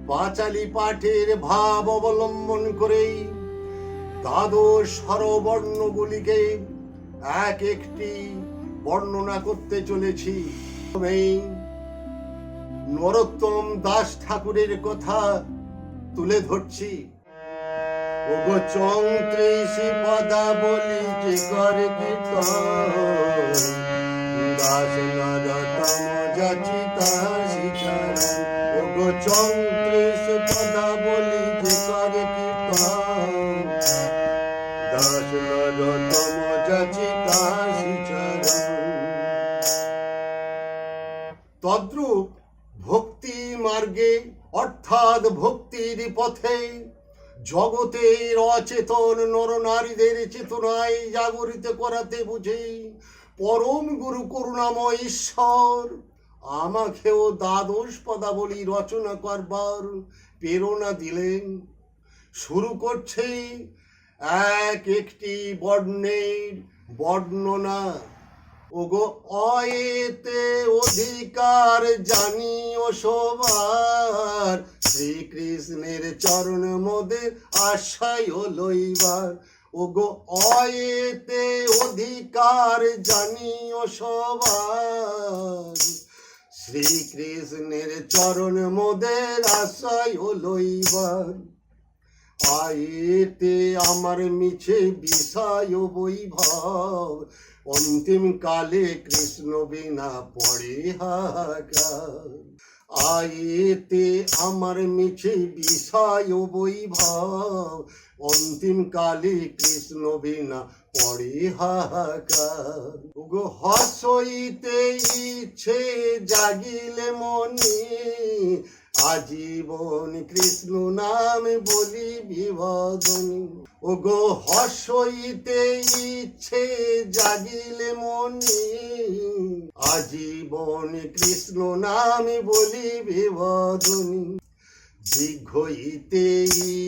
পাঁচালী পাঠের ভাব অবলম্বন করে দ্বাদশ স্বরবর্ণগুলিকে এক একটি বর্ণনা করতে চলেছি। নরোত্তম দাস ঠাকুরের কথা তুলে ধরছি। ওগো চৌত্রিশি পদাবলী যে করে কীর্তন, দাস নরোত্তম যাচি তার শিকার। ওগো চৌত্রিশ পদাবলী যে করে কীর্তন, দাস নরোত্তম যাচি তার শিকার। তদ্রূপ ভক্তি মার্গে অর্থাৎ ভক্তির পথে জগতের অচেতন নরনারীদের চেতনায় জাগরিত করাতে বুঝে পরম গুরু করুণাময় ঈশ্বর আমাকেও দ্বাদশ পদাবলী রচনা করবার প্রেরণা দিলেন। শুরু করছে এক একটি বর্ণের বর্ণনা। ওগো অয়েতে অধিকার জানিও সবার, শ্রীকৃষ্ণের চরণ মোদের আশায় লইবার। ওগো অয়েতে অধিকার জানিও সবার, শ্রীকৃষ্ণের চরণ মোদের আশায় লইবার। আয়েতে আমার মিছে বিষয় বৈভব, অন্তিম কালে কৃষ্ণ বিনা পড়ে হাহাকার। আয়েতে আমার মিছে বিষয় বৈভব, অন্তিম কালে কৃষ্ণ বিনা পড়ে হাহাকার। ওগো হসইতে ইচ্ছে জাগিলে মনে, আজীবন কৃষ্ণ নাম বলি বিভাদনী। ওগো হসইতে ইচ্ছে জাগিলে মনে, আজীবন কৃষ্ণ নাম বলি বিভাদনী। দীর্ঘইতে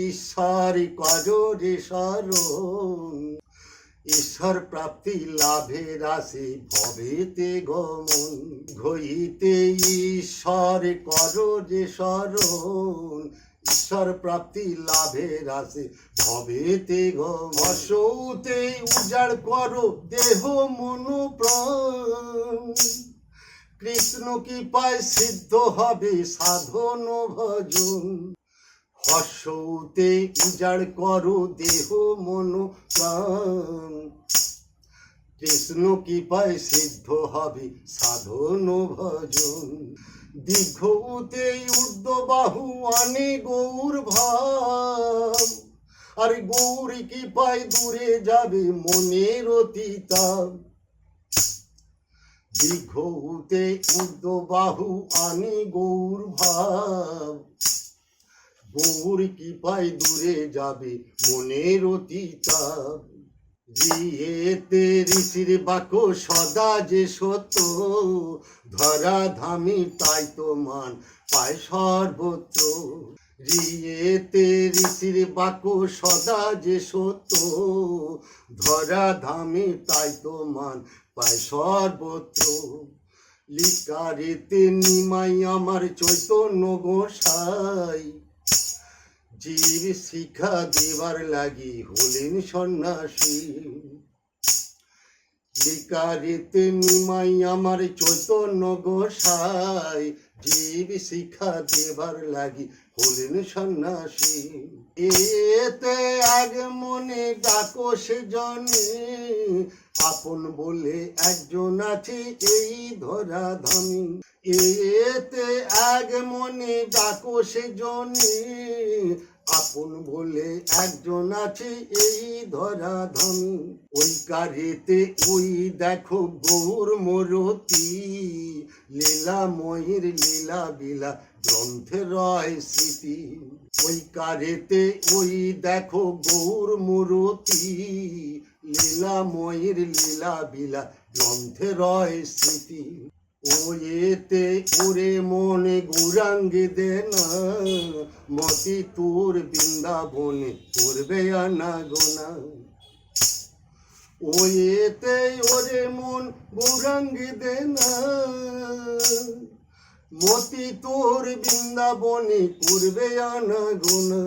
ঈশ্বর কররে শরণ, ঈশ্বর প্রাপ্তি লাভের আসে ভবেতে গমন। ঘইতে ঈশ্বর করো যে শরণ, ঈশ্বর প্রাপ্তি লাভের আসে ভবেতে গমন। অসৌতে উজাড় করো দেহ মন প্রাণ, কৃষ্ণ কি পায় সিদ্ধ হবে সাধন ভজন। হসৌতে উজাড় করো দেহ মন প্রাণ, কৃষ্ণ কি পায় সিদ্ধ হবে সাধন ভজন। দীর্ঘতে ঊর্ধ্ব বাহু আনে গৌর ভাব, আর গৌর কি পায় দূরে যাবে মনের অতীতাপ। দীর্ঘতে ঊর্ধ্ব বাহু আনে গৌর ভাব, গৌর কি পায় দূরে যাবে মনের অতীতাপ। জিয়েতে ঋষির বাক্য সদা যে সত্য, ধরা ধামি তাই তো মান পায় সর্বত্র। রিয়েতে ঋষির বাক্য সদা যে সত্য, ধরা ধামি তাই তো মান পায় সর্বত্র। লিকারেতে নিমাই আমার চৈতন্য গোসাই, জীব শিক্ষা দেবার লাগি হলেন সন্ন্যাসী। লিকারেতে নিমাই আমার চৈতন্য গোসাই, জীব শিক্ষা দেবার লাগি হলেন সন্ন্যাসী। এতে এক মনে ডাকো সে জনে, আপন বলে একজন আছে এই ধরা ধামি। এতে এক মনে ডাকো সে জনে, আপন বলে একজন আছে এই ধরা ধামি। ওই কারেতে ওই দেখো গৌর মূরতি, লীলাময়ীর লীলা বিলা গ্রন্থে রয় স্মৃতি। ওই কারেতে ওই দেখো গৌর মূরতি, লীলাময়ীর লীলা বিলা গ্রন্থে রয় স্মৃতি। ও এতে ওরে মনে গৌরাঙ্গে দে না, মতি তোর বৃন্দাবনে করবে আনা গোনা। ও এতে ওরে মন গৌরাঙ্গে দে না, মতি তোর বৃন্দাবনে করবে আনাগোনা।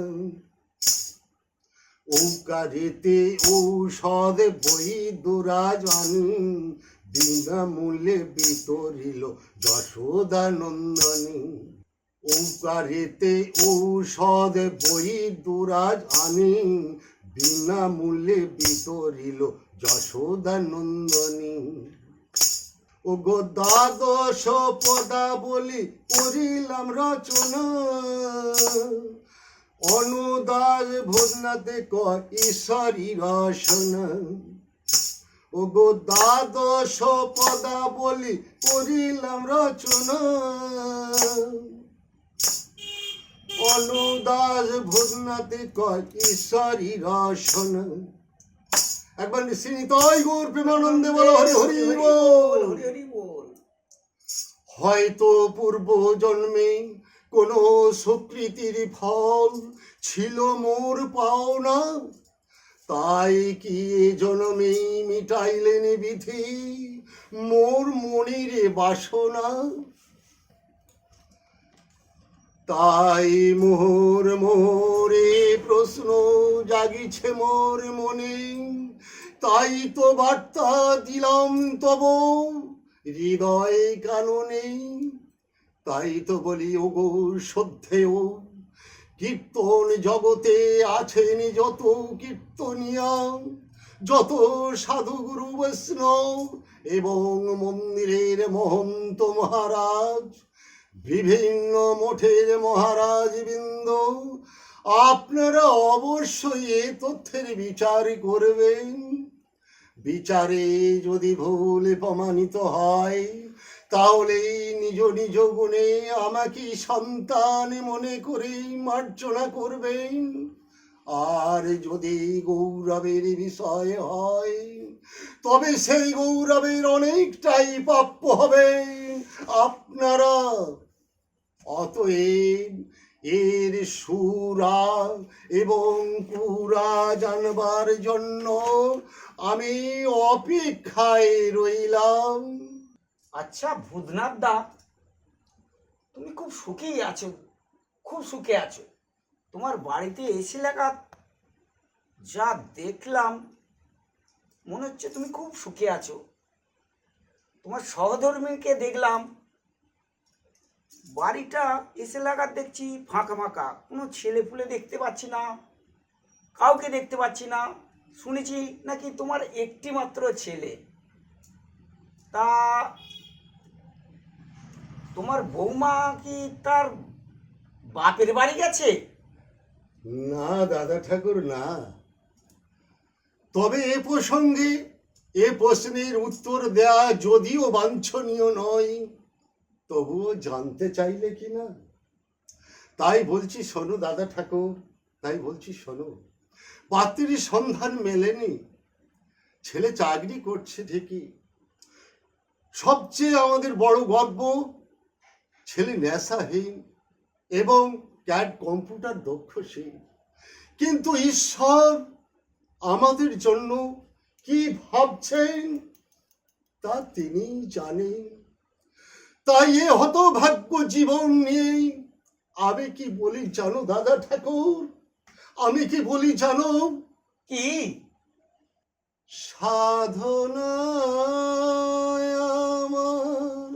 ঔকারেতে ঔষধ বৈদ্যরাজ আনি বিনামূল্যে বিতরিল যশোদানন্দনী। ঔকারেতে ঔষধ বৈদ্যরাজ আনি বিনামূল্যে বিতরিল যশোদানন্দনী। ও গো দ্বাদশ পদাবলী করিলাম রচনা, অনুদাস ভোজনাতে কয় ঈশ্বরী রসনা। ও গো দ্বাদশ পদাবলী করিলাম রচনা, অনুদাস ভোজনাতে কয় ঈশ্বরী রসনা। একবার শ্রীনিতাই গৌর প্রেমানন্দে বলো হরি হরি বল, হরি হরি বল। হয়তো পূর্ব জন্মে কোন সুকৃতির ফল ছিল মোর পাওনা, তাই কি জন্মে মিটাইলেন বিধি মোর মনির বাসনা। তাই মোরে প্রশ্ন জাগিছে মোর মনে, তাই তো বার্তা দিলাম তব হৃদয় কাননে। তাই তো বলি ওগো শ্রদ্ধেয়, কীর্তন জগতে আছেন যত কীর্তনিয়া, যত সাধু গুরু বৈষ্ণব এবং মন্দিরের মহন্ত মহারাজ, বিভিন্ন মঠের মহারাজ বৃন্দ, আপনারা অবশ্যই এ তথ্যের বিচার করবেন। বিচারে যদি ভুল প্রমাণিত হয় তাহলে নিজ নিজ গুণে আমাকে সন্তান মনে করে মার্জনা করবেন। আর যদি গৌরবের বিষয় হয় তবে সেই গৌরবের অনেকটাই প্রাপ্য হবে আপনারা। অতএব এর সুরা এবং পুরা জানবার জন্য আমি অপেক্ষায় রইলাম। আচ্ছা ভূতনাথ দা, তুমি খুব সুখী আছো, খুব সুখে আছো। তোমার বাড়িতে এসে লাগা যা দেখলাম মনে হচ্ছে তুমি খুব সুখে আছো। তোমার সহধর্মীকে দেখলাম, বাড়িটা এসে লাগার দেখছি ফাঁকা ফাঁকা, কোনো ছেলে পুলে দেখতে পাচ্ছি না, কাউকে দেখতে পাচ্ছি না। শুনেছি নাকি তোমার একটি মাত্র ছেলে। তা তোমার বৌমা কি তার বাপের বাড়ি গেছে? না দাদা ঠাকুর, না। তবে এ প্রসঙ্গে এ প্রশ্নের উত্তর দেয়া যদিও বাঞ্ছনীয় নয়, তবুও জানতে চাইলে কি না, তাই বলছি শোনো দাদা ঠাকুর, তাই বলছি শোনো। পাত্রীর সন্ধান মেলেনি, ছেলে চাকরি করছে ঠিকই, সবচেয়ে আমাদের বড় গর্ব ছেলে নেশাহীন এবং ক্যাড কম্পিউটার দক্ষশীল। কিন্তু ঈশ্বর আমাদের জন্য কি ভাবছেন তা তিনি জানেন। তাই এ হতভাগ্য জীবন নিয়ে আমি কি বলি জানো দাদা ঠাকুর, আমি কি বলি জানো? কি? সাধনায় আমার,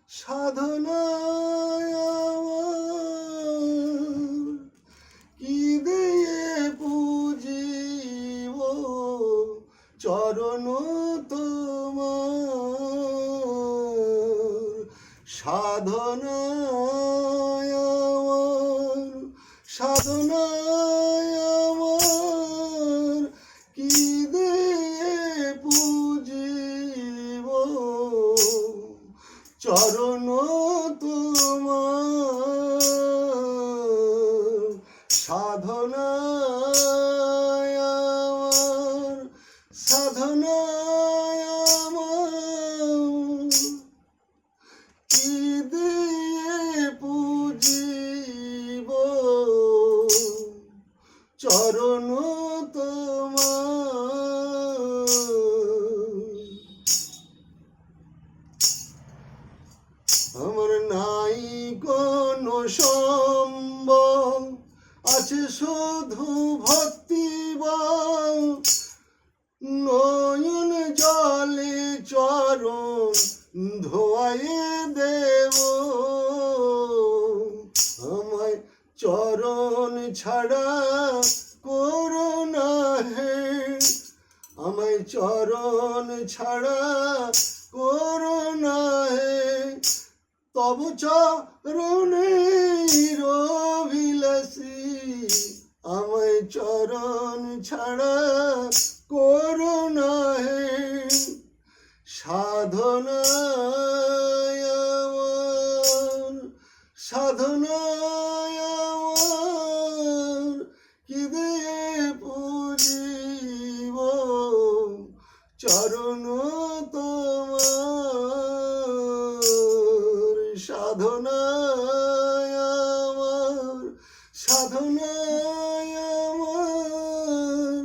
সাধনায় আমার, কি দিয়ে পুজিব চরণ তোমার। সাধনায় আমার, সাধনায় আমার, কি দিয়ে পুজিব চরণ তোমার। সাধনায় আমার, সাধনায় আমার, কি দিয়ে পুজিব চরণ তোমার। আমার নাই আছে শুধু ভক্তি বল, নয়ন জলে চরণ ধোয়াইয়ে দেব। আমায় চরণ ছাড়া করো না হে, আমায় চরণ ছাড়া করো না হে, তব চরণে অভিলাষী, আমায় চরণ ছাড়া করো না হে। সাধনায় আমার, সাধনায় আমার, কি দিয়ে পুজিব চরণ তোমার। সাধনায় আমার, সাধনায় আমার,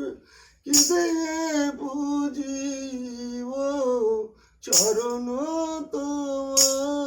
কি দিয়ে পুজিব চরণ তোমার।